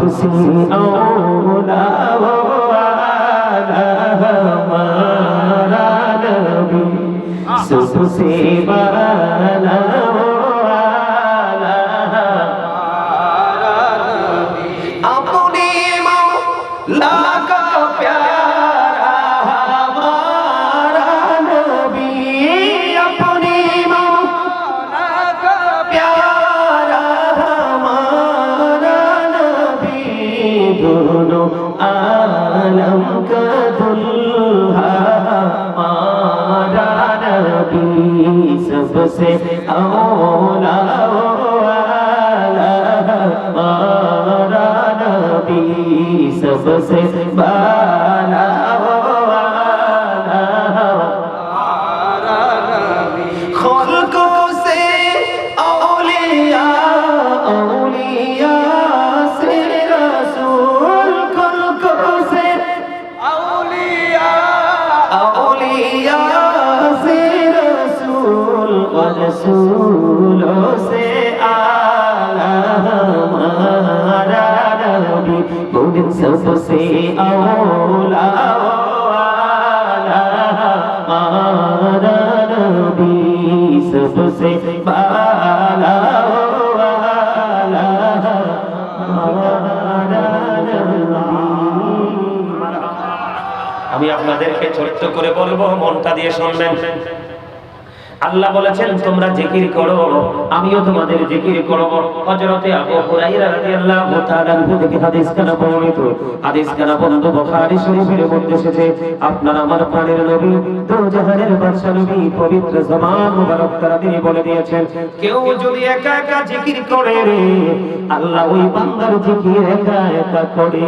सबसे औला वाला हमारा नबी, सबसे वाला वाला हमारा नबी। अपने मौला का प्यारा हमारा नबी, अपने मौला का प्यारा हमारा नबी, दोनों आलम का दुल्हा हमारा नबी, सबसे औला वाला हमारा नबी, सबसे बाला वाला हमारा नबी। खुल्कों से औलिया, औलिया से रसूल, खुल्कों से औलिया, औलिया से रसूल, रसूलों से आला हमारा नबी, बोले सबसे औला वाला हमारा नबी, सबसे बाला वाला हमारा नबी। আমি আপনাদেরকে ছোট্ট করে বলবো, মনটা দিয়ে শুনবেন। আল্লাহ বলেছেন তোমরা জিকির করো, আমিও তোমাদের জিকির করব। হযরতে আবু হুরায়রা রাদিয়াল্লাহু তাআলা থেকে হাদিস কানা বর্ণিত, হাদিস কানা বন্ধ বুখারী শরীফের মধ্যে এসেছে, আপনার আমার প্রাণের নবী, দো জাহানের বাদশা নবী, পবিত্র জবান মুবারক দ্বারা তিনি বলে দিয়েছেন, কেউ যদি একা একা জিকির করে, আল্লাহ ওই বান্দার জিকির একা একা করে।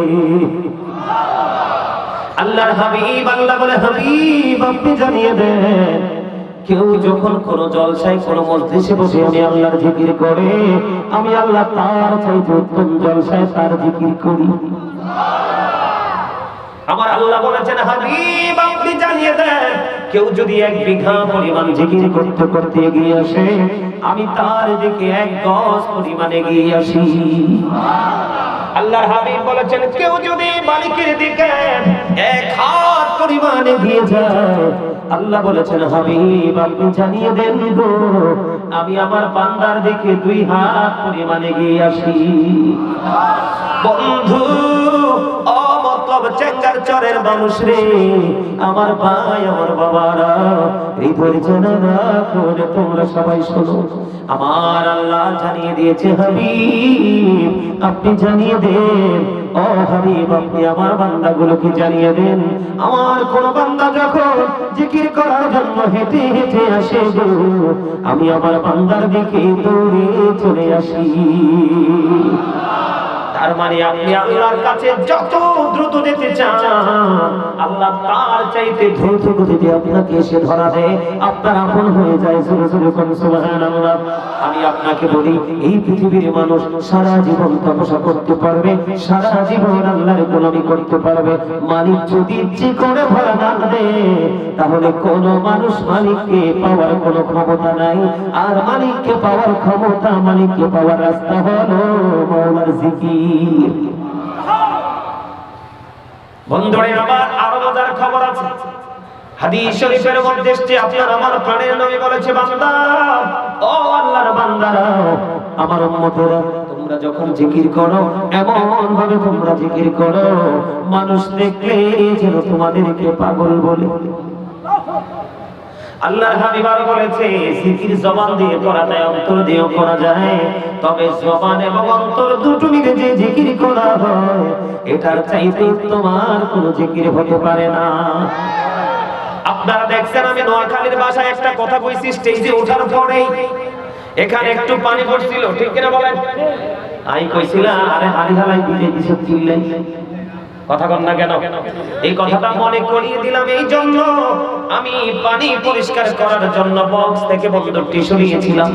আল্লাহর হাবিব, আল্লাহ বলে হাবিব আপনি জানিয়ে দেন, কেউ যখন কোন জলসায় কোন মজলিসে বসে আমি আল্লাহর জিকির করে, আমি আল্লাহ তার চাইতে উত্তম জলসায় তার জিকির করি। আমার আল্লাহ বলেছেন হাবিব আপনি জানিয়ে দেন, কেউ যদি 1 বিঘা পরিমাণ জিকির করতে করতে এগিয়ে আসে, আমি তার দিকে 1 গজ পরিমাণ এগিয়ে আসি। আল্লাহর হাবিব বলেছেন কেউ যদি মালিকের দিকে 1 হাত পরিমাণ এগিয়ে যায়, আল্লাহ বলেছেন হাবিব আপনি জানিয়ে দেন গো, আমি আমার বান্দার দিকে 2 হাত পরিমাণ এগিয়ে আসি। বন্ধু ও মতলব চেঙ্গার চরের মানুষ রে, আমার ভাই আমার বাবারা, হৃদয় জানানা করে তোমরা সবাই শোনো, আমার আল্লাহ জানিয়ে দিয়েছে হাবিব আপনি জানিয়ে দেন, ও হাবিব আপনি আমার বান্দাগুলোকে জানিয়ে দেন, আমার কোন বান্দা যখন জিকির করার জন্য হেঁটে হেঁটে আসে গো, আমি আমার বান্দার দিকে দৌড়ে চলে আসি। তার মানে আপনি আল্লাহর কাছে যত দ্রুত যেতে চান, আল্লাহ তার চাইতে দ্রুত গতিতে আপনাকে এসে ধরা দেয়, আপনার আপন হয়ে যায়। জোরে জোরে কোন সুবহানাল্লাহ। আমি আপনাকে বলি, এই পৃথিবীর মানুষ সারা জীবন তপস্যা করতে পারবে, সারা জীবন আল্লাহর গোলামি করতে পারবে, মালিক যদি ইচ্ছে করে ভরা না দেয়, তাহলে কোন মানুষ মালিককে পাওয়ার কোনো ক্ষমতা নাই। আর মালিককে পাওয়ার ক্ষমতা, মালিককে পাওয়ার রাস্তা হলো মাওলার জিকির। বন্ধুরে আমার আরো মজার খবর আছে, হাদিস শরীফের মধ্যে এসেছে, আপনার আমার প্রাণের নবী বলেছে, বান্দা ও আল্লাহর বান্দারা, আমার উম্মতেরা, তোমরা যখন জিকির করো এমন ভাবে তোমরা জিকির করো, মানুষ দেখলে যেন তোমাদেরকে পাগল বলে। আল্লাহর হাবিব বলেছে জিকির জবান দিয়ে করা যায়, অন্তর দিয়েও করা যায়, তবে জবান এবং অন্তর দুটো মিলে যে জিকির করা হয়, এটার চাইতে তোমার কোনো জিকির হতে পারে না। আপনারা দেখছেন আমি নোয়াখালীর ভাষায় একটা কথা কইছি, স্টেজে ওঠার পরে এখানে একটু পানি পড়ছিল, ঠিক কিনা বলেন? আমি কইছিলাম আরে হাড়ি হালাই দিলে দিছে চিল্লাই, কথা কন না কেন? এই কথাটা মনে করিয়ে দিলাম এই জন্য, আমি পানি পরিষ্কার করার জন্য বক্স থেকে বন্দরটি সরিয়েছিলাম।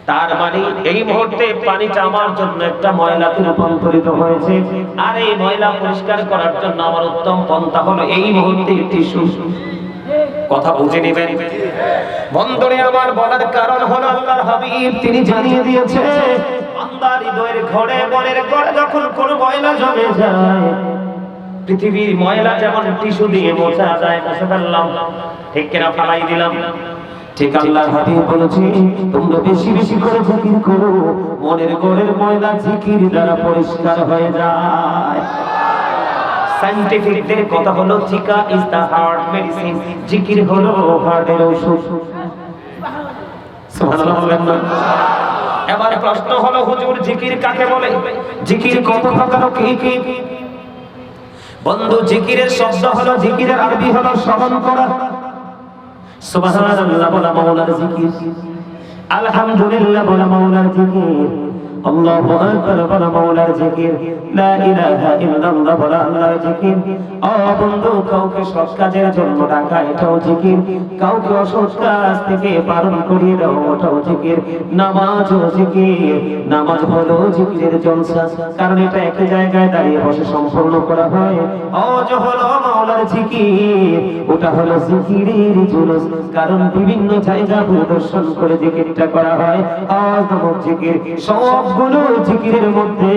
তার মানে এই মুহূর্তে পানিটা আমার জন্য একটা ময়লাতে রূপান্তরিত হয়েছে, আর এই ময়লা পরিষ্কার করার জন্য আমার উত্তম পন্থা হলো এই মুহূর্তে টিস্যু। কথা বুঝে নেবেন বন্ধুরে আমার, বলার কারণ হলো আল্লাহর হাবিব তিনি জানিয়ে দিয়েছে বান্দার হৃদয়ের ঘরে মনের ঘরে যখন কোন ময়লা জমে যায়, পৃথিবীর ময়লা যেমন টিস্যু দিয়ে মোছা যায়, মুছে ফেললাম, ঠিক কিনা, ফালাই দিলাম, ঠিক আল্লাহর হাবিব বলেছে তোমরা বেশি বেশি করে জিকির করো, মনের ঘরের ময়লা জিকির দ্বারা পরিষ্কার হয়ে যায়। সায়েন্টিফিকদের কথা হলো জিকা ইজ দা হার্ট মেডিসিন, জিকির হলো হার্টের ঔষধ। সুবহানাল্লাহ বলেন না? এবার প্রশ্ন হলো হুজুর জিকির কাকে বলে, জিকির কত প্রকার, কি কি? বন্ধু জিকিরের শব্দ হলো, জিকিরের আরবি হলো শ্রবণ করা। সুবহানাল্লাহ বলা মাওলার জিকির, আলহামদুলিল্লাহ বলা মাওলার জিকির, আল্লাহু আকবার বলা মাওলার জিকির, লা ইলাহা ইল্লাল্লাহ বলা আল্লাহর জিকির। ও বন্ধু, কাউকে সৎ কাজের জন্য ডাকা, এটাও জিকির। কাউকে অসৎ কাজ থেকে বারণ করিয়ে দাও, ওটাও জিকির। নামাজও জিকির, নামাজ হলো জিকিরের জলসা, কারণ এটা একই জায়গায় দাঁড়িয়ে বসে সম্পূর্ণ করা হয়। হজ হলো মাওলার জিকির, ওটা হলো জিকিরের জুলুস, কারণ বিভিন্ন জায়গা পরিদর্শন করে জিকিরটা করা হয়। হজ নামক জিকির সবগুলো জিকিরের মধ্যে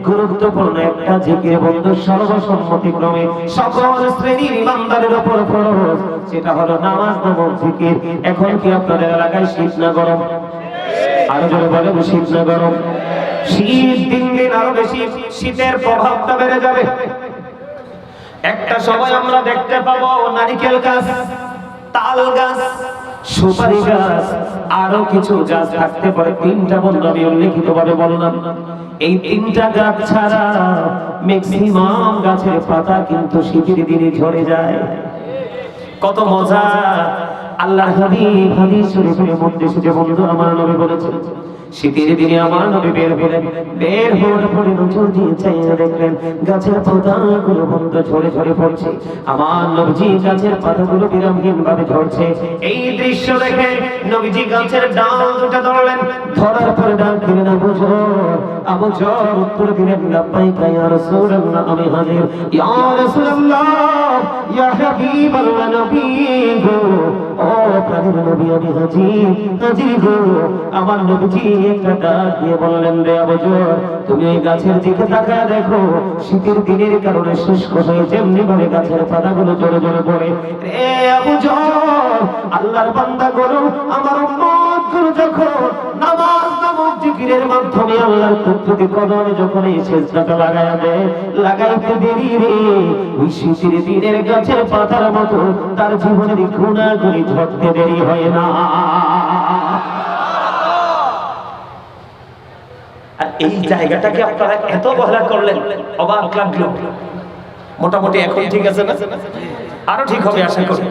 গুরুত্বপূর্ণ একটা জিকির বন্ধু, সর্বসম্মতিক্রমে সকল শ্রেণীর ইমানদারের উপর ফরজ, সেটা হলো নামাজ নামক জিকির। এখন কি আপনাদের এলাকায় শীত না গরম? আরো জোরে বলেন, শীত না গরম? শীত দিন দিন আরো বেশি, শীতের প্রভাবটা বেড়ে যাবে। একটা সময় আমরা দেখতে পাবো নারিকেল গাছ, তাল গাছ, সুপারি গাছ, আরো কিছু গাছ থাকতে পারে। তিনটা বন্ধু আমি উল্লেখিত ভাবে বললাম। এই তিনটা গাছ ছাড়া ম্যাক্সিমাম গাছের পাতা কিন্তু শীতের দিনে ঝরে যায়। কত মজা! আল্লাহর হাবিব হাদিস শরীফের মধ্যে এসেছে বন্ধু, আমার নবী বলেছেন শীতের দিনে আমার নবী বের হলেন, বের হওয়ার পরে নজর দিয়ে চাইয়া দেখলেন গাছের পাতাগুলো বন্ধ ঝরে ঝরে পড়ছে। আমার নবীজি গাছের পাতাগুলো বিরামহীন ভাবে ঝরছে। এই দৃশ্য দেখে নবীজি গাছের ডাল দুটো ধরলেন, ধরার পরে ডাল দিলেন আবু যর। আবু যর উত্তর দিলেন লাব্বাইকা ইয়া রাসূলুল্লাহ, আমি হাজির। ইয়া রাসূলুল্লাহ, ইয়া হাবিবাল্লাহ, নবী গো, ও প্রাণের নবী, আমি হাজির, হাজির গো। আমার নবীজি একটা ডাক দিয়ে বললেন, রে আবু যর, তুমি এই গাছের দিকে তাকায় দেখো, শীতের দিনের কারণে শুষ্ক হয়ে যেমনি ভাবে গাছের পাতাগুলো জোরে জোরে পড়ে। রে আবু যর, আল্লাহর বান্দা গুলো, আমার উম্মত গুলো যখন নামাজ নামক জিকিরের মাধ্যমে আল্লাহর কুদরতি কদমে যখন এই সেজদাটা লাগায়া দেয়, লাগাইতে দেরি রে, ওই শীতের দিনের গাছের পাতার মতো তার জীবনের গুণাগুলি ঝরতে দেরি হয় না। আর এই জায়গাটাকে আপনারা এত অবহেলা করলেন, অবাক লাগলো। মোটামুটি এখন ঠিক আছে না? আরো ঠিক হবে আশা করি।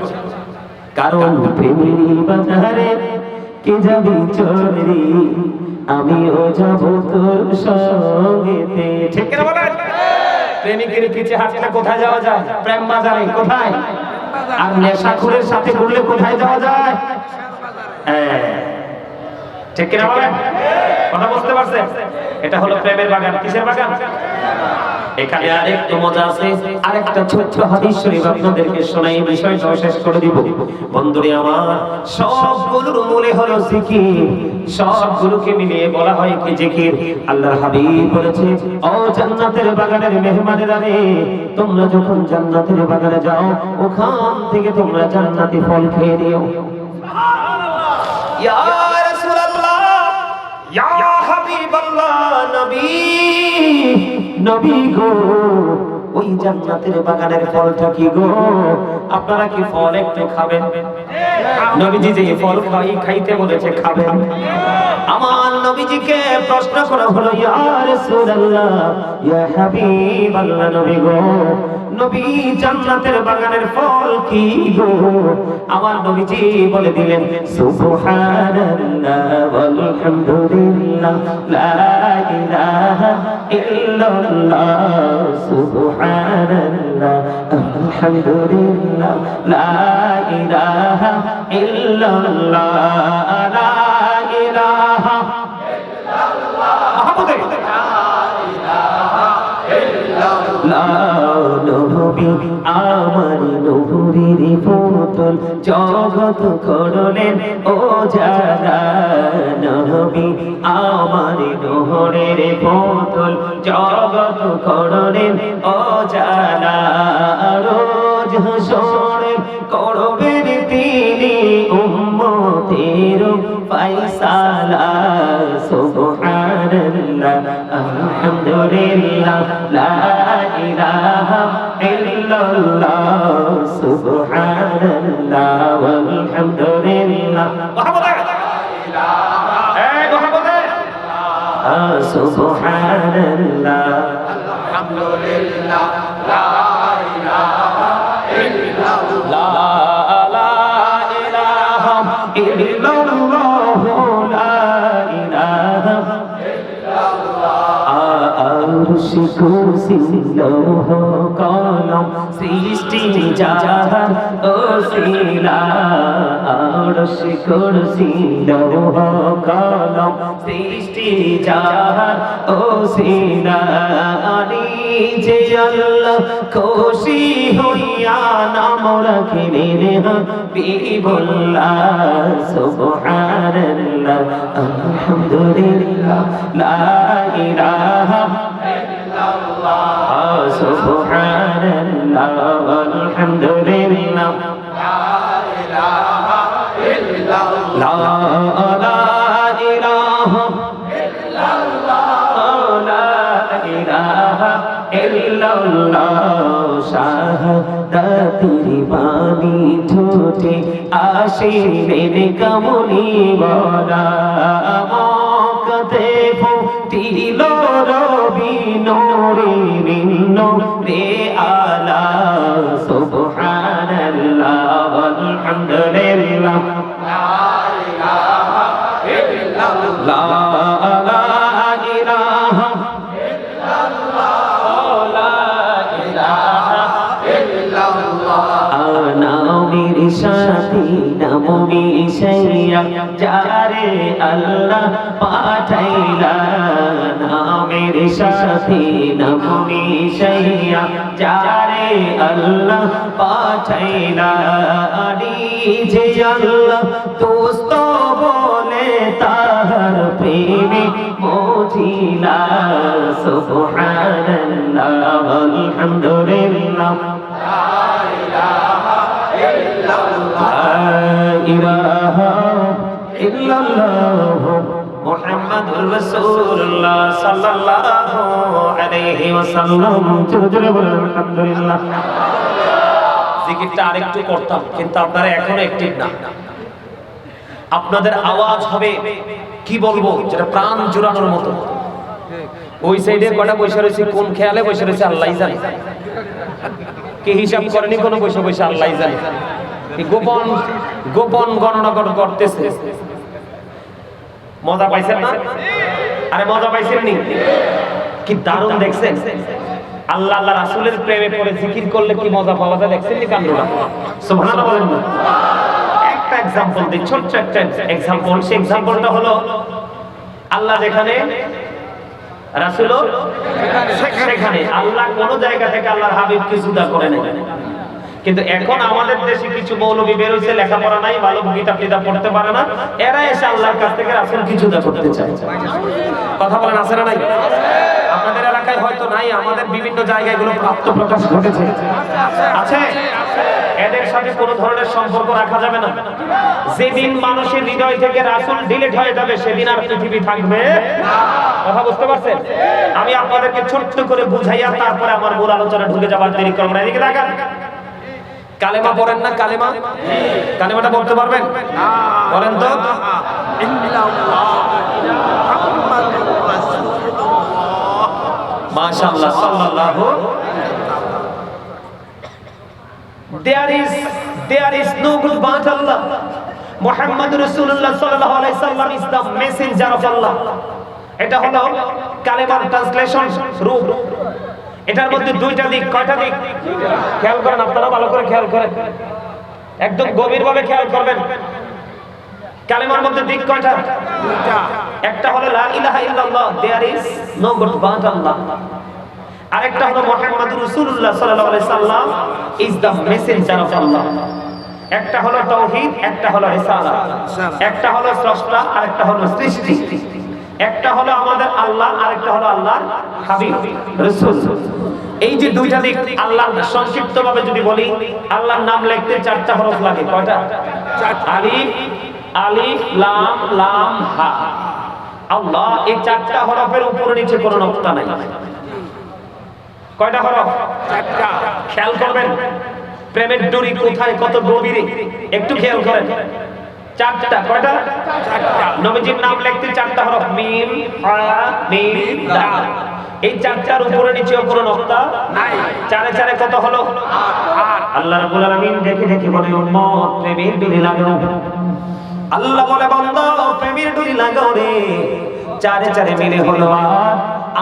কারণ প্রেমের বাজারে কে যাবি চলে, আমিও যাব তোর সঙ্গেতে। ঠিক না বলেন? প্রেমিকের পিছে হাঁটলে কোথায় যাওয়া যায়? প্রেম বাজারে। কোথায়? আর নেশাখোরের সাথে ঘুরলে কোথায় যাওয়া যায়? ঠিক কিনা বলেন? কথা বুঝতে পারছেন? এটা হলো প্রেমের বাগান। কিসের বাগান? এখানে আরেকটু মজা আছে। আরেকটা ছোট্ট হাদিস শরীফ আপনাদেরকে শোনাই, বিষয়টা শেষ করে দিব। বন্ধুরে আমার, সবগুলোর মূলে হলো জিকির, সবগুলোকে মিলিয়ে বলা হয় কি জিকির। আল্লাহর হাবিব বলেছে, ও জান্নাতের বাগানের মেহমানেরা রে, তোমরা যখন জান্নাতের বাগানে যাও, ওখান থেকে তোমরা জান্নাতি ফল খেয়ে নিও। ইয়া রাসূলুল্লাহ, ইয়া হাবিবাল্লাহ, নবী, নবী গো, ওই জান্নাতের বাগানের ফলটা কি গো? আপনারা কি ফল একটু খাবেন? নবীজি যে ফল খাইতে বলেছে খাবেন। আমার নবীজিকে প্রশ্ন করা হলো, ইয়া রাসূলুল্লাহ, ইয়া হাবিবাল্লাহ, নবী গো, নবী জান্নাতের বাগানের ফল কি গো? আমার নবীজি বলে দিলেন, সুবহানাল্লাহ ওয়ালহামদুলিল্লাহ, লা ইলাহা ইল্লাল্লাহ, সুবহানাল্লাহ আলহামদুলিল্লাহ, লা ইলাহা ইল্লাল্লাহ, লা ইলাহা ইল্লাল্লাহ, আহমদে নবী আমার নবীর পুতুল, জগৎ করলেন ও যারা নবী আমার নহরের বোতল জগৎ করলেন ও যারা রোজ হাসরে করবেন তিনি উম্মতের ফায়সালা সুবহানাল্লাহ আলহামদুলিল্লাহ লা ইলাহা ইল্লাল্লাহ সুবহানাল্লাহ ওয়ালহামদুলিল্লাহ সুবহানাল্লাহ আলহামদুলিল্লাহ লা ইলাহা ইল্লাল্লাহ লা ইলাহা ইল্লাল্লাহ লা ইলাহা আরশ কুরসি লৌহ কলম সৃষ্টি জাহান ওসিলা আরশ কুরসি লৌহ কলম সৃষ্টি জাহান ওসিলা যে আল্লাহ খুশি হইয়া নাম রাখিলেন হাবিবুল্লাহ সুবহানাল্লাহ আলহামদুলিল্লাহ লা ইলাহা ইল্লাল্লাহ সুবহানাল্লাহ আলহামদুলিল্লাহ লা ইলাহা ইল্লাল্লাহ লা ইলাহা ইল্লাল্লাহ লা ইলাহা ইল্লাল্লাহ শাহাদাতের বাণী ঠোঁটে আসিলেন কামলি ওয়ালা মক্কাতে ফুটিল রবি নূরের নূরে আলা সুবহানাল্লাহ আলহামদুলিল্লাহ লা ইলাহা ইল্লাল্লাহ লা ইলাহা নামের সাথে নাম মিশাইয়া যারে আল্লাহ পাঠাইলা নামের সাথে নাম মিশাইয়া যারে আল্লাহ পাঠাইলা যে আল্লাহ দোস্ত বলে তাহার প্রেমে মজিলা সুবহানাল্লাহ আলহামদুলিল্লাহ মুহাম্মাদুর রাসূলুল্লাহ সাল্লাল্লাহু আলাইহি ওয়াসাল্লাম জোরে বলেন আলহামদুলিল্লাহ। জিকিরটা আরেকটু করতাম কিন্তু আপনারা এখনো অ্যাক্টিভ না। আপনাদের আওয়াজ হবে কি বলবো যেটা প্রাণ জুড়ানোর মতো। ওই সাইডে কটা বসে রয়েছে, কোন খেয়ালে বসে রয়েছে আল্লাহই জানে, কে হিসাব করেনি কোনো বসে বসে আল্লাহই জানে। গোপন গোপন গণনা করতেছে। মজা পাইছেন না? আরে মজা পাইছেন নি? কি দারুণ দেখছেন। আল্লাহ আল্লাহ রাসূলের প্রেমে পড়ে জিকির করলে কি মজা পাওয়া যায় দেখছেন নি কান্দুরা? সুবহানাল্লাহ বলেন না। একটা एग्जांपल দিই, ছোট্ট একটা एग्जांपल। সেই एग्जांपलটা হলো আল্লাহ যেখানে রাসূলও সেখানে। আল্লাহ কোন জায়গা থেকে আল্লাহর হাবিবকে জুদা করে নেয়। কিন্তু এখন আমাদের দেশে কিছু মৌলবী বের হইছে, লেখাপড়া নাই, ভালো কিতাব টিতাব পড়তে পারে না, এরা এসে আল্লাহর কাছ থেকে রাসূলকে জুদা করতে চায়। কথা বলেন আছে না নাই? আপনাদের এলাকায় হয়তো নাই, আমাদের বিভিন্ন জায়গায় এগুলো প্রাপ্ত প্রকাশ ঘটেছে। আছে? এদের সাথে কোনো ধরনের সম্পর্ক রাখা যাবে না। যেদিন মানুষের হৃদয় থেকে রাসূল ডিলিট হয়ে যাবে সেদিন আর পৃথিবী থাকবে না। কথা বুঝতে পারছেন? আমি আপনাদেরকে ছোট্ট করে বুঝাইয়া তারপরে আমার মূল আলোচনা ঢুকে যাবার দেরি করব না। এদিকে তাকান। কালেমা পড়েন না? কালেমা, কালেমাটা বলতে পারবেন? বলেন তো। মাশাআল্লাহ সাল্লাল্লাহু। There is no good but Allah. Muhammad Rasulullah sallallahu alaihi wasallam is the messenger of Allah. এটা হলো কালেমার ট্রান্সলেশন রূপ। এটার মধ্যে দুইটা দিক। কয়টা দিক? খেয়াল করেন, আপনারা ভালো করে খেয়াল করেন, একদম গভীরভাবে খেয়াল করবেন। কালেমার মধ্যে দিক কয়টা? দুইটা। একটা হলো লা ইলাহা ইল্লাল্লাহ, there is no god but Allah। আরেকটা হলো মুহাম্মাদুর রাসূলুল্লাহ সাল্লাল্লাহু আলাইহি সাল্লাম is the messenger of Allah। একটা হলো তাওহীদ, একটা হলো রিসালাত, একটা হলো স্রষ্টা আর একটা হলো সৃষ্টি, একটা হলো আমাদের আল্লাহ আর একটা হলো আল্লাহর হাবিব রাসূল। এই যে দুইটা দিক আল্লাহ সংক্ষিপ্তভাবে যদি বলি, আল্লাহর নাম লিখতে চারটা হরফ লাগে। কয়টা? আলিফ, আলিফ লাম লাম হা। আল্লাহ এই চারটা হরফের উপরে নিচে কোনো নকতা নাই। কয়টা হরফ? চারটা। খেয়াল করবেন প্রেমের ডুরি কোথায় কত গভীরে, একটু খেয়াল করেন। চারটা। কয়টা? চারটা। নবীজির নাম লিখতে চারটা হরফ, মিম হা মিম দাল। এই চারটার উপরে নিচে কোনো নকতা নাই। চারে চারে কত হলো? 8। আল্লাহ রাব্বুল আলামিন দেখে দেখে বলে, উম্মত প্রেমের ডুরি লাগাও। আল্লাহ বলে, বান্দা প্রেমের ডুরি লাগাও রে। চারে চারে মিলে হলো 8।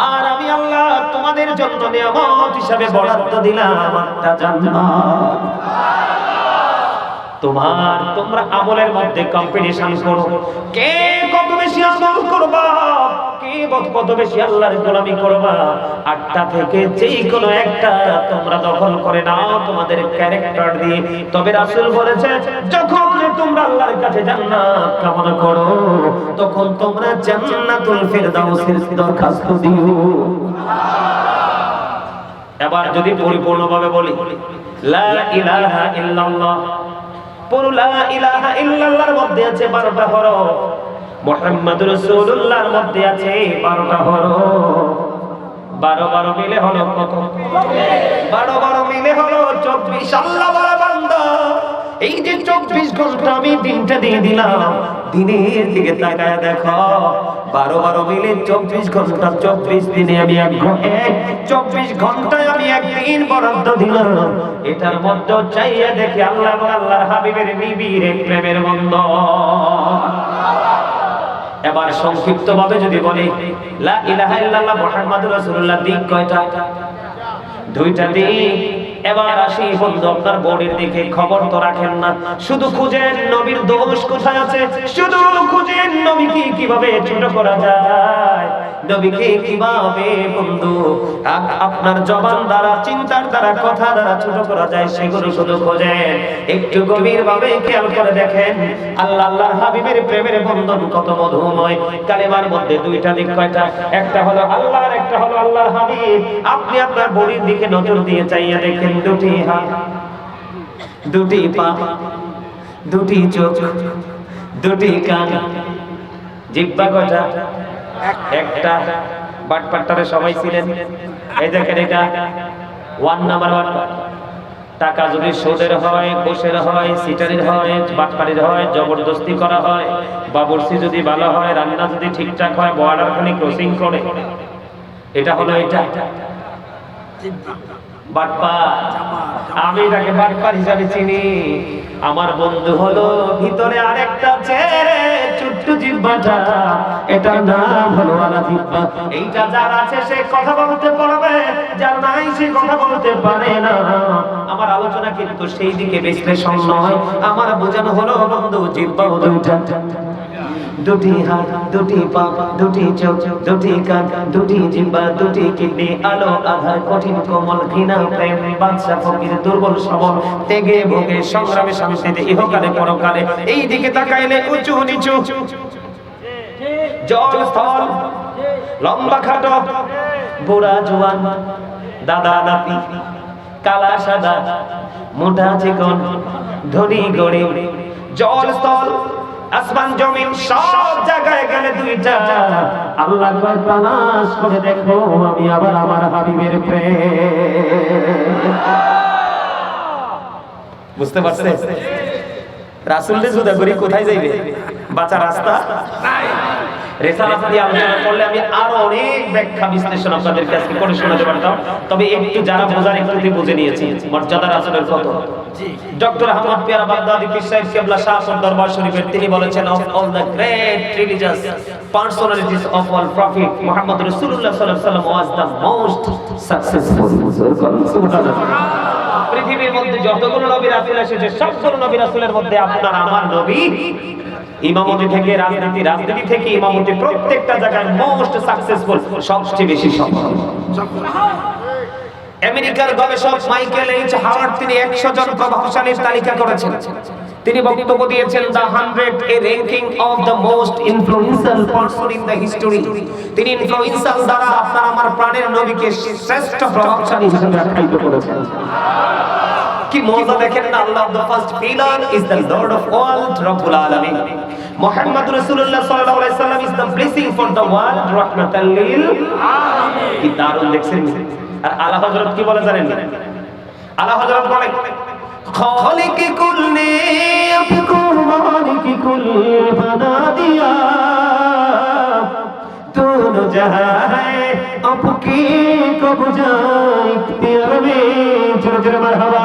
আর আমি আল্লাহ তোমাদের জন্য নিয়ামত হিসাবে বরাদ্দ দিলাম একটা জান্নাত। তোমরা আমলের মধ্যে কম্পিটিশন করো, কে কত বেশি আমল করবা, কে কত বেশি আল্লাহর গোলামি করবা। 8টা থেকে যেই কোনো একটা তোমরা দখল করে নাও তোমাদের ক্যারেক্টার দিয়ে। তবে রাসূল বলেছে, যখন তোমরা আল্লাহর কাছে জান্নাত কামনা করো, তখন তোমরা জান্নাতুল ফিরদাউসের দরখাস্ত দিও। এবার যদি পরিপূর্ণভাবে বলি, লা ইলাহা ইল্লাল্লাহ, লা ইলাহা ইল্লাল্লাহর মধ্যে আছে 12টা হরফ, মুহাম্মাদুর রাসূলুল্লাহর মধ্যে আছে 12টা হরফ। 12 মিলে হলো কত? 12 মিলে হলো 24। আল্লাহ বলে, বান্দা এই যে 24 ঘন্টা আমি দিনটা দিয়ে দিলাম, দিনের দিকে তাকায় দেখো, 12 মিলে 24 ঘন্টা, 24 দিনে আমি 24 ঘন্টায় আমি একদিন বরাদ্দ দিলাম। এটার মধ্যে চাইয়া দেখি আল্লাহ এবং আল্লাহর হাবিবের নিবিড় প্রেমের বন্ধন। এবার সংক্ষিপ্তভাবে যদি বলি, লা ইলাহা ইল্লাল্লাহ মুহাম্মাদুর রাসূলুল্লাহ দিক কয়টা? 2টা দিক। এবার আসি বন্ধু আপনার বডির দিকে, খবর তো রাখেন না, শুধু খুঁজেন নবীর দোষ কোথায় আছে, শুধু খুঁজেন নবীকে কিভাবে ছোট করা যায়, নবীকে কিভাবে বন্ধু আপনার জবান দ্বারা, চিন্তার দ্বারা, কথা দ্বারা ছোট করা যায়, সেগুলো শুধু খোঁজেন। একটু গভীরভাবে খেয়াল করে দেখেন আল্লাহ আল্লাহর হাবিবের প্রেমের বন্ধন কত মধুময়। কালেমার মধ্যে 2টা দিক। কয়টা? একটা হলো আল্লাহ আর একটা হলো আল্লাহর হাবিব। আপনি আপনার বডির দিকে নজর দিয়ে চাইয়া দেখেন, 2টি হাত, 2টি পা, 2টি চোখ, 2টি কান, জিহ্বা কয়টা? একটা। বাটপাট্টারে সবাই ছিলেন, এই দেখেন এটা 1 নাম্বার বাটপাট। টাকা যদি সুদের হয়, ঘুষের হয়, সিটারির হয়, বাটপাড়ির হয়, জবরদস্তি করা হয়, বাবুর্চি যদি ভালো হয়, রান্না যদি ঠিকঠাক হয়, বর্ডার খানি ক্রসিং করে, এটা হলো এটা বাটপার। আমি এটাকে বাটপার হিসাবে চিনি। আমার বন্ধু হলো ভিতরে আরেকটা ছেড়ে ছোট্ট জিহ্বাটা, এটার নাম হলো আলা জিহ্বা। এইটা যার আছে সে কথা বলতে পারবে, যার নাই সে কথা বলতে পারে না। আমার আলোচনা কিন্তু সেই দিকে বিশ্লেষণ নয়, আমার বোঝানো হলো বন্ধু জিহ্বা 2টা, 2টি হাত, 2টি পা, 2টি চোখ, 2টি কান, 2টি জিহ্বা, 2টি কিডনি, আলো আধার, কঠিন কোমল, ঘৃণা প্রেম, বাদশা ফকির, দুর্বল সবল, তেগে ভোগে, সংগ্রামে শান্তিতে, ইহকালে পরকালে। এই দিকে তাকাইলে উঁচু নিচু, জল স্থল, লম্বা খাটো, বুড়া জোয়ান, দাদা নাতি, কালা সাদা, মোটা চিকন, ধনী গরিব, জল স্থল, আসমান জমিন, সব জায়গায় গেলে 2টা। আল্লাহ কয় তালাশ করে দেখো আমি আবার আমার হাবিবের প্রেম। বুঝতে পারছেন? রাসূলের জুদা করি কোথায় যাইবে? বাঁচা রাস্তা নাই। রিসালাত দিয়ে আলোচনা করলে আমি আরো অনেক ব্যাখ্যা বিশ্লেষণ আপনাদের কাছে করে শোনাতে পারতাম, তবে একটু যারা বোঝার একটু বুঝে নিয়েছি মর্যাদা রাসূলের কত। ডক্টর আহমদ পিয়ারা বাগদাদি পীর সাহেব কেবলা শাহ দরবার শরীফের তিনি বলেছেন, of all the great religious personalities of all prophet Muhammad রাসূলুল্লাহ সাল্লাল্লাহু আলাইহি ওয়াসাল্লাম ওয়াজ দ্য মোস্ট সাকসেসফুল। সুবহানাল্লাহ। পৃথিবীর মধ্যে যতগুলো নবী রাসূল এসেছে সবগুলো নবী রাসূলের মধ্যে আপনার আমার নবী ইমামতি থেকে রাজনীতি থেকে ইমামতি প্রত্যেকটা জায়গায় মোস্ট সাকসেসফুল, সবচেয়ে বেশি সফল। আমেরিকার গবেষক মাইকেল এইচ হাওয়ার্ড তিনি 100 জন প্রভাবশালীর তালিকা করেছেন। তিনি বক্তব্য দিয়েছেন the 100 A ranking of the most influential person in the history. তিনি ইনফ্লুয়েন্সাল দ্বারা আপনার আমার প্রাণের নবীকে শ্রেষ্ঠ প্রভাবশালী হিসেবে আখ্যায়িত করেছেন। কি মজা দেখেন না, Allah the first pillar is the lord of world রব্বুল আলামিন। মুহাম্মদ রাসূলুল্লাহ সাল্লাল্লাহু আলাইহি সাল্লাম is the blessing for the world রাহমাতাল লিল আলামিন। কি দারুণ দেখছেন। আর আলা হযরত কি বলে জানেন? আলা হযরত বলে খালিক কুল্লি আফকুর মালিক কুল বানা দিয়া दोनों जहां है आपकी कब जाए इख्तियार में जोर जोर मरहबा।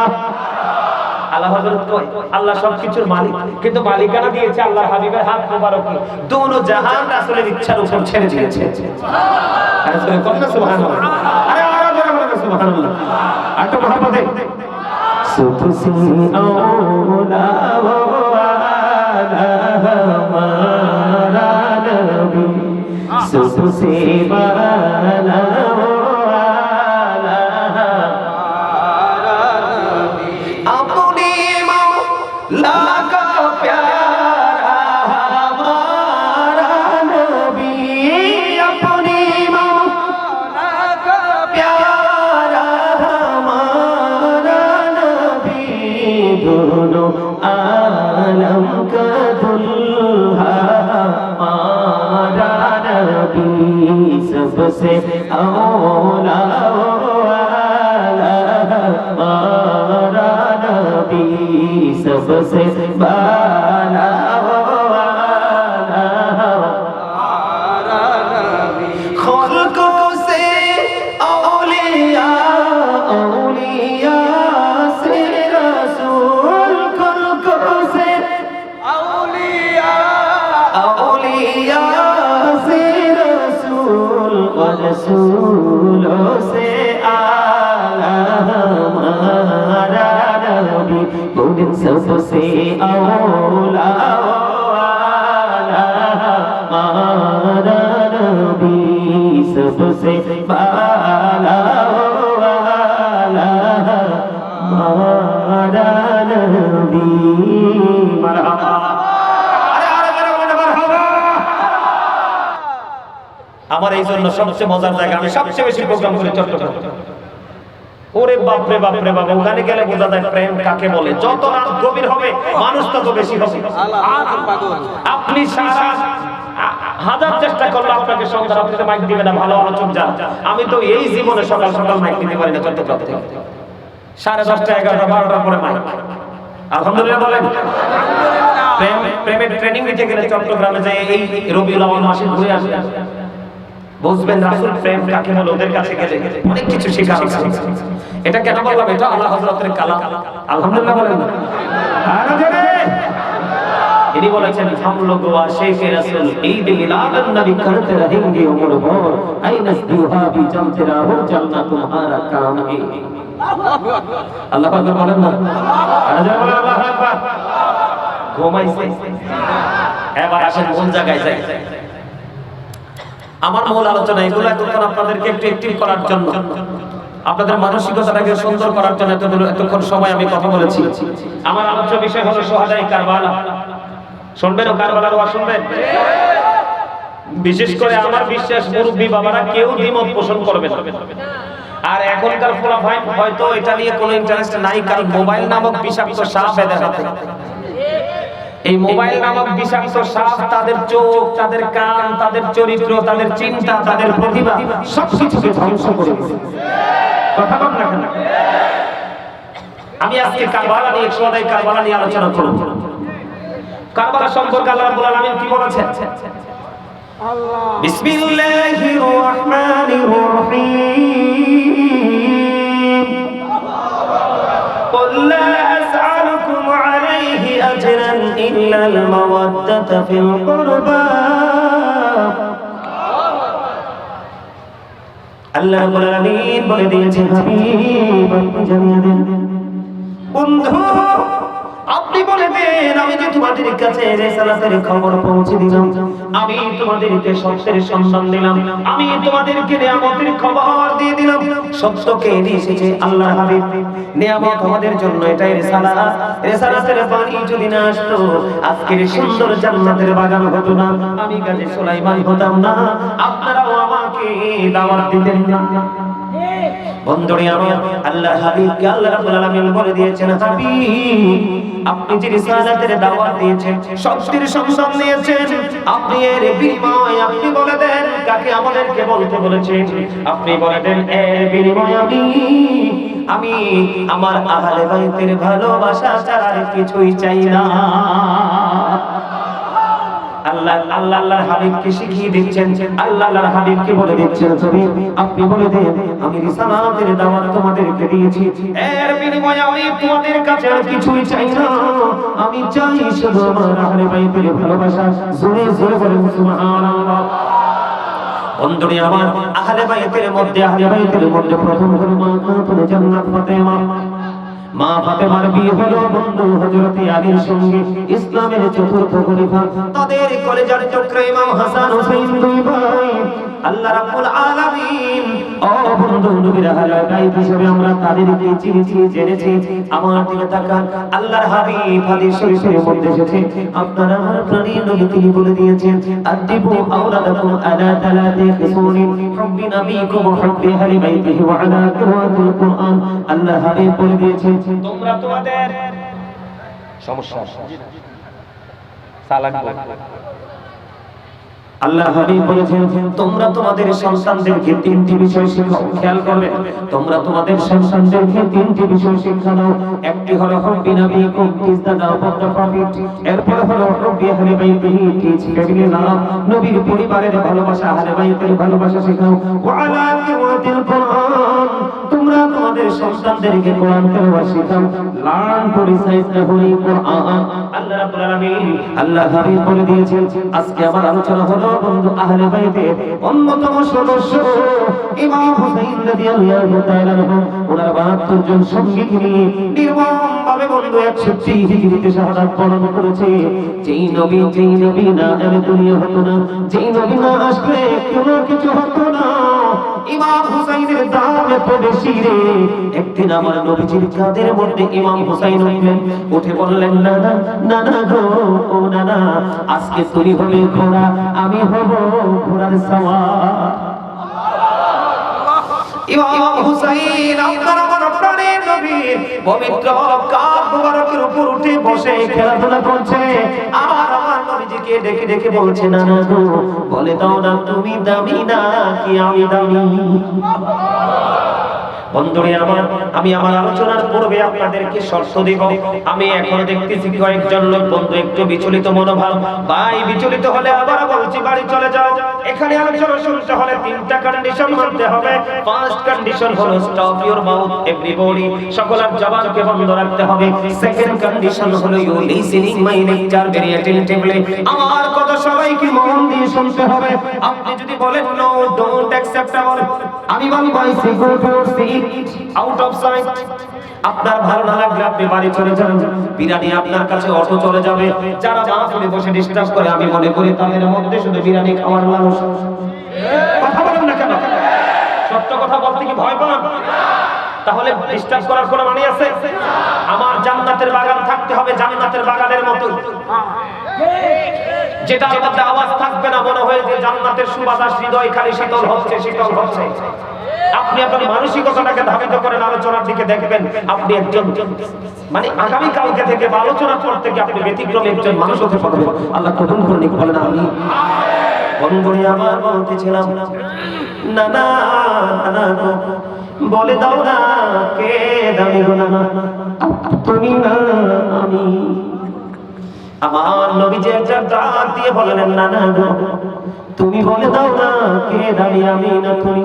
আল্লাহ হযরত কয় আল্লাহ সবকিছুর মালিক, কিন্তু মালিকানা দিয়েছে আল্লাহর হাবিবের হাত মোবারক। দোনো জাহান রাসূলের ইচ্ছার উপর ছেড়ে দিয়েছে। আরে সুবহানাল্লাহ, আরে আরে সুবহানাল্লাহ। আটো মহব্বত দে সুবসি আওলা ওয়ালা হামারা নবী सबसे वाला वाला नबी अपने मौला का प्यारा हमारा नबी अपने मौला का प्यारा हमारा नबी दोनों आलम का दुल्हा सबसे औला वाला हमारा नबी सबसे बाला वाला हमारा नबी खल्कों से औलिया औलिया से रसूल खल्कों से औलिया औलिया रसूलों से आला हमारा नबी उन सबसे औला वाला हमारा नबी सबसे बाला वाला हमारा नबी। मरहबा। আমার এই জন্য সবচেয়ে মজার জায়গা, আমি সবচেয়ে বেশি প্রোগ্রাম করি চট্টগ্রাম। ওরে বাপ রে বাপ রে বাপ, ওখানে গেলে বোঝা যায় প্রেম কাকে বলে। যত রাত গভীর হবে মানুষ তত বেশি হবে। আপনি সারা হাজার চেষ্টা করলে আপনাকে সন্ধ্যা রাত্রিতে মাইক দিবে না ভালো আলোচক যান। আমি তো এই জীবনে সকাল সকাল মাইক দিতে পারি না চট্টগ্রাম থেকে। 10:30 11টা 12টার পরে মাইক। আলহামদুলিল্লাহ বলেন। প্রেমের ট্রেনিং দিতে গেলে চট্টগ্রামে যে এই রবিউল আউয়াল মাসে ঘুরে আসবে, বুঝবেন রাসূল প্রেম কাকে বলে। ওদের কাছে গেলে অনেক কিছু শেখার আছে। এটা কেন বললাম? এটা আল্লাহ হযরতের কালাম। আলহামদুলিল্লাহ বলেন। আরে জোরে ইনি বলেছেন हम लोग आशिक़ रसूल ईद मिलाद नबी करते रहेंगे उम्र भर आईना दुहा भी जमते रहो चलना तुम्हारा काम है। আল্লাহ পাক বলেন না? আরে জোরে বলেন আল্লাহু আকবার। ঘুমাইছে, এবার আসেন কোন জায়গায় যাই। আমার মূল আলোচনা এগুলো এতক্ষণ আপনাদেরকে একটু অ্যাক্টিভ করার জন্য, আপনাদের মানসিকতাটাকে সুন্দর করার জন্য এতক্ষণ সময় আমি কথা বলেছি। আমার আলোচ্য বিষয় হলো শুহাদায়ে কারবালা। শুনবেন ও কারবালার ওয়াজ শুনবেন? বিশেষ করে আমার বিশ্বাস মুরব্বী বাবারা কেউ দ্বিমত পোষণ করবে না। আর এখনকার পোলাপাই হয়তো এটা নিয়ে কোনো ইন্টারেস্ট নাই, কারণ মোবাইল নামক বিষাক্ত সাপ এদের হাতে। এই মোবাইল নামক বিষাক্ত সাপ তাদের চোখ, তাদের কান, তাদের চরিত্র, তাদের চিন্তা, তাদের প্রতিভা সবকিছুকে ধ্বংস করে দিয়েছে। কথা বল না কেন? আমি আজকে কারবালা নিয়ে, শুহাদায়ে কারবালা নিয়ে আলোচনা করব। কারবালা সম্পর্কে আল্লাহ রাব্বুল আলামিন কি বলেছেন? বিসমিল্লাহির রহমানির রহিম قل لا أسألكم عليه أجرا إلا المودة في القربى আল্লাহ রাব্বুল আলামিন বলে দিয়েছেন হাবিব আপনি জানিয়ে দেন বন্ধু আপনি বলে দেন আমি যে তোমাদের কাছে রিসালাতের খবর পৌঁছে দিলাম, আমি তোমাদেরকে সত্যের সন্ধান দিলাম, আমি তোমাদেরকে নিয়ামতের খবর দিয়ে দিলাম। সত্যকে নিয়ে এসেছে আল্লাহর হাবিব। নিয়ামত আমাদের জন্য এটাই রিসালাত। রিসালাতের বাণী যদি না আসতো আজকের সুন্দর জান্নাতের বাগান হতো না, আমি কাজী সুলাইমান হতাম না, আপনারাও আমাকে দাওয়াত দিতেন না। বন্ধুরে আমার, আল্লাহর হাবিবকে আল্লাহ রাব্বুল আলামিন বলে দিয়েছেন, হাবিব আপনি যে রিসালাতের দাওয়াত দিয়েছেন, সত্যের সন্ধান দিয়েছেন, আপনি এর বিনিময় আপনি বলে দেন কাকে আমাদেরকে বলতে বলেছেন। আপনি বলে দেন এর বিনিময় আমি আমার আহলে বাইতের ভালোবাসা ছাড়া আর কিছুই চাই না। আল্লাহর হাবিবকে শিখিয়ে দিচ্ছেন, আল্লাহর হাবিবকে বলে দিচ্ছেন, আপনি বলে দেন আমি রিসালাতের দাওয়াত তোমাদেরকে দিয়েছি, এর বিনিময়ে আমি তোমাদের কাছে আর কিছুই চাই না, আমি চাই শুধু আমার আহলে বাইতের ভালোবাসা। জোরে জোরে বলেন সুবহানাল্লাহ। বন্ধুরে আমার, আহলে বাইতের মধ্যে প্রথম হলো মা খাতুন জান্নাত ফাতেমা। মা ফাতেমার বিয়ে হলো বন্ধু হযরত আলীর সঙ্গে, ইসলামের চতুর্থ খলিফা, তাদের কলেজার টুকরা ইমাম হাসান হুসাইন দুই ভাই। আল্লাহ রাব্বুল আলামিন ও বন্ধু নবীর আহলে বাইত হিসেবে আমরা তাদেরকে চিনেছি, জেনেছি। আমার দিকে তাকান, আল্লাহর হাবিব হাদিস শরীফের মধ্যে এসেছে, আপনারা আমার প্রাণের নবী তিনি বলে দিয়েছেন, আদিবু আওলাদাকুম আলা তালাতি খিসুনিন হুব্বি নবীকুম হুব্বি আহলি বাইতিহি ওয়া আলা কিরাআতিল কুরআন। আল্লাহর হাবিব বলে দিয়েছেন, তোমরা তোমাদের সমস্যা সালাম আল্লাহ হাবিব বলেছেন, তোমরা তোমাদের সন্তানদেরকে তিনটি বিষয় শেখাও। খেয়াল করবে, তোমরা তোমাদের সন্তানদেরকে তিনটি বিষয় শিক্ষা দাও। একটি হলো হুব্বি নবীকুম, teach the love of the prophet. এরপর হলো হুব্বি আহলি বাইতিহি, টিচ ফ্যামিলি লাভ, নবীর পরিবারের ভালোবাসা, আহলে বাইতের ভালোবাসা শেখাও। ওয়া আলা কিরাআতিল কুরআন, তোমরা তোমাদের সন্তানদেরকে কোরআন তেলাওয়াত শেখাও। Learn to recite the holy Quran. আল্লাহ রাব্বুল আলামিন, আল্লাহ হাবিব বলে দিয়েছেন, আজকে আমার আলোচনা হলো বন্ধু আহলে বাইতের অন্যতম সদস্য ইমাম হুসাইন রাদিয়াল্লাহু তাআলা আনহু। ওনার 72 জন সঙ্গীকে নিয়ে নির্মমভাবে বন্ধু 61 হিজরিতে শাহাদাত বরণ করেছে। যেই নবী না এলে দুনিয়া হতো না, যেই নবী না আসলে কোনো কিছু হতো না। ইমাম হুসাইনের দাম এত বেশি রে। একদিন আমার নবীজির কাঁধের মধ্যে ইমাম হুসাইন উঠলেন, উঠে বললেন, নানা নানা গো, ও নানা, আজকে তুমি হবে ঘোড়া, আমি হব ঘোড়ার সওয়ার। ইমাম হুসাইন আপনার আমার প্রাণের নবী পবিত্র কাঁধ মুবারকের উপর উঠে বসে খেলাধুলা করছে, আর আমার নবীজিকে ডেকে ডেকে বলছে, নানা গো, বলে দাও না তুমি দামি না কি আমি দামি। বন্ধুরে আমার, আমি আমার আলোচনার পূর্বে আপনাদেরকে শর্ত দিব। আমি এখন দেখতেছি কয়েকজন লোক বন্ধু একটু বিচলিত মনোভাব। ভাই, বিচলিত হলে আবার বলছি বাড়ি চলে যাও। এখানে আলোচনা শুনতে হলে তিনটা কন্ডিশন মানতে হবে। ফার্স্ট কন্ডিশন হলো স্টপ ইওর মাউথ এভরিবডি, সকলের জবানকে বন্ধ রাখতে হবে। সেকেন্ড কন্ডিশন হলো you listening my lecture very attentively, আমার কথা সবাইকে মন দিয়ে শুনতে হবে। আপনি যদি বলেন নো ডোন্ট অ্যাকসেপ্টেবল, আমি বলবো I say go to see out of sight. আপনার ভালো না লাগলে আপনি বাড়ি চলে যান, বিরানি আপনার কাছে অটো চলে যাবে। যারা মাহফিলে বসে ডিস্টার্ব করে, আমি মনে করি তাদের মধ্যে শুধু বিরানি খাওয়ার মানুষ। কথা বলেন না কেন? সত্য কথা বলতে কি ভয় পান? তাহলে ডিস্টার্ব করার কোনো মানে আছে? আমার জান্নাতের বাগান থাকতে হবে জান্নাতের বাগানের মতো, যেটার মধ্যে আওয়াজ থাকবে না, মনে হয় যে জান্নাতের সুবাতাস হৃদয় খালি শীতল হচ্ছে, শীতল হচ্ছে। আপনি আপনার মানসিকতাটাকে ধাবিত করেন আলোচনার দিকে, দেখবেন আপনি একজন মানে আগামী কালকে থেকে বা আলোচনার পর থেকে আপনি ব্যতিক্রমী একজন মানুষ হতে পারবেন। আল্লাহ কবুল করুন, বলেন আমিন। বন্ধুরে আমার, বলতেছিলাম, না না না গো, বলে দাও না কে দামি গো, না তুমি না আমি। আমার নবীজি একটা ডাক দিয়ে বললেন, না না গো, তুমি বলে দাও না কে দামি, আমি না তুমি।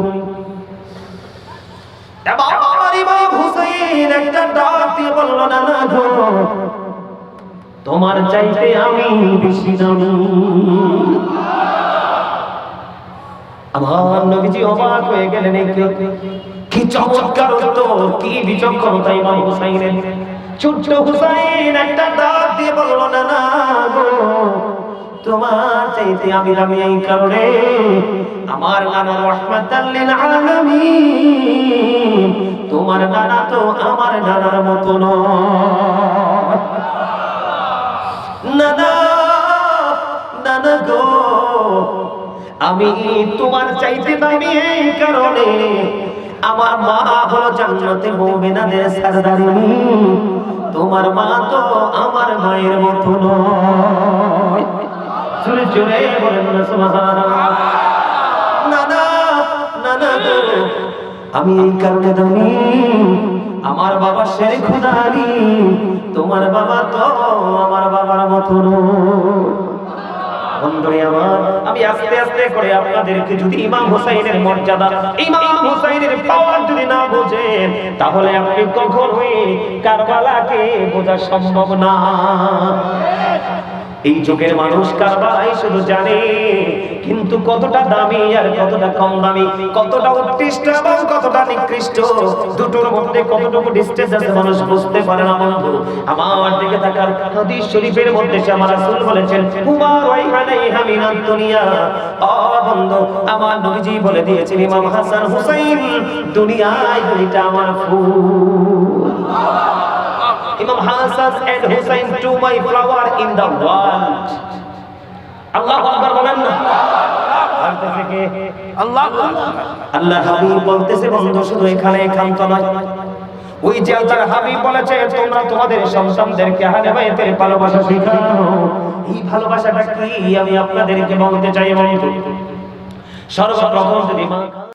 এবার ইমাম হুসাইন একটা ডাক দিয়ে বলল, না না গো, তোমার চাইতে আমি বেশি দামি। আমার নবীজি অবাক হয়ে গেলেন, কি চমৎকার উত্তর, কি বিচক্ষণতা ইমাম হুসাইনের। ছোট্ট হুসাইন একটা ডাক দিয়ে বলল, না না গো, তোমার চাইতে আমি দামি এই কারণে আমার নানা রাহমাতাল লিল আলামিন, তোমার নানা তো আমার নানার মতো নয়। নানা, নানা গো, আমি তোমার চাইতে দামি এই কারণে আমার মা হলো জান্নাতে মুমিনাদের সরদারিনী, তোমার মা তো আমার মায়ের মতো নয়। জোরে জোরে বলেন না সুবহানাল্লাহ। নানা, নানা গো, আমি এই কারণে দামি, আমার বাবা শেরে খুদানি, তোমার বাবা তো আমার বাবার মতো নয়। বন্ধুরে আমার, আমি আস্তে আস্তে করে আপনাদেরকে যদি ইমাম হুসাইনের মর্যাদা, ইমাম হুসাইনের পাওয়ার যদি না বোঝেন, তাহলে আপনি কখনোই কারবালাকে বোঝা সম্ভব না। এই যুগের মানুষ কারবালাই শুধু জানে, কিন্তু কতটা দামি আর কতটা কম দামি, কতটা উৎকৃষ্ট এবং কতটা নিকৃষ্ট, দুটোর মধ্যে কতটুকু ডিসটেন্স আছে মানুষ বুঝতে পারে না। বন্ধু আমার দিকে তাকান, হাদিস শরীফের মধ্যে আমার রাসূল বলেছেন, হুমা রাইহানাইহা মিনাদ দুনিয়া। ও বন্ধু, আমার নবীজি বলে দিয়েছেন, ইমাম হাসান হুসাইন দুনিয়ায় দুইটা আমার ফুল। Imam Hassan and Hussein, to my flower in the world. Allahu Akbar বলেন না। আল্লাহ হাবিব বলতেছে, বন্ধু শুধু এখানে ক্ষান্ত নয়, ওই যে আল্লাহর হাবিব বলেছে, তোমরা তোমাদের সন্তানদেরকে আহলে বাইতের ভালোবাসা শেখাও। এই ভালোবাসাটা কি আমি আপনাদেরকে বলতে চাই বন্ধু। সর্বপ্রথম যদি